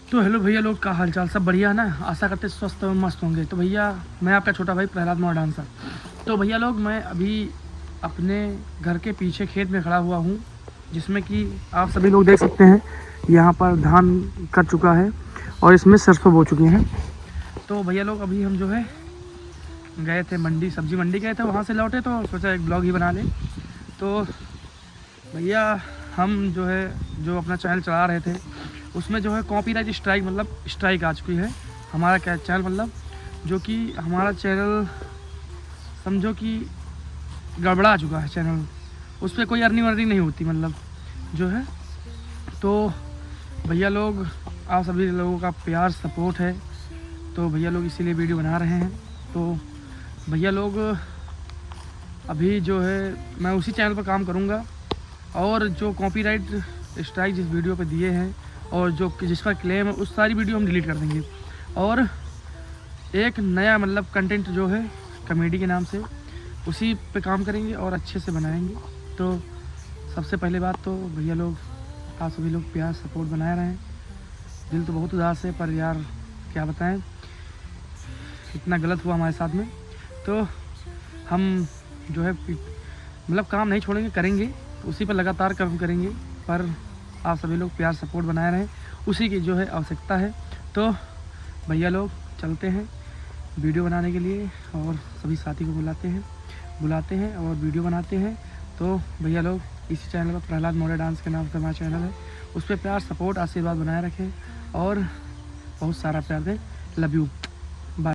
तो हेलो भैया लोग, का हालचाल? सब बढ़िया है ना? आशा करते स्वस्थ और मस्त होंगे। तो भैया मैं आपका छोटा भाई प्रहलाद मोर डांसर। तो भैया लोग, मैं अभी अपने घर के पीछे खेत में खड़ा हुआ हूँ, जिसमें कि आप सभी लोग देख सकते हैं यहाँ पर धान कट चुका है और इसमें सरसों बो चुके हैं। तो भैया लोग, अभी हम जो है गए थे मंडी, सब्जी मंडी गए थे, वहाँ से लौटे तो सोचा एक ब्लॉग ही बना लें। तो भैया हम जो है जो अपना चैनल चला रहे थे, उसमें जो है कॉपीराइट स्ट्राइक मतलब स्ट्राइक आ चुकी है। हमारा क्या चैनल मतलब जो कि हमारा चैनल समझो कि गड़बड़ा चुका है चैनल, उस पर कोई अर्निंग वर्निंग नहीं होती मतलब जो है। तो भैया लोग, आप सभी लोगों का प्यार सपोर्ट है, तो भैया लोग इसीलिए वीडियो बना रहे हैं। तो भैया लोग, अभी जो है मैं उसी चैनल पर काम करूँगा और जो कॉपीराइट स्ट्राइक जिस वीडियो पे दिए हैं और जो जिसका क्लेम है, उस सारी वीडियो हम डिलीट कर देंगे और एक नया मतलब कंटेंट जो है कॉमेडी के नाम से, उसी पे काम करेंगे और अच्छे से बनाएंगे। तो सबसे पहले बात तो भैया लोग, आप सभी लोग प्यार सपोर्ट बनाए रहें। दिल तो बहुत उदास है, पर यार क्या बताएं, इतना गलत हुआ हमारे साथ में। तो हम जो है मतलब काम नहीं छोड़ेंगे, करेंगे उसी पर लगातार काम करेंगे, पर आप सभी लोग प्यार सपोर्ट बनाए रहें, उसी की जो है आवश्यकता है। तो भैया लोग चलते हैं वीडियो बनाने के लिए और सभी साथी को बुलाते हैं और वीडियो बनाते हैं। तो भैया लोग, इसी चैनल पर प्रहलाद मोरे डांस के नाम से हमारा चैनल है, उस पर प्यार सपोर्ट आशीर्वाद बनाए रखें और बहुत सारा प्यार दें। Love you.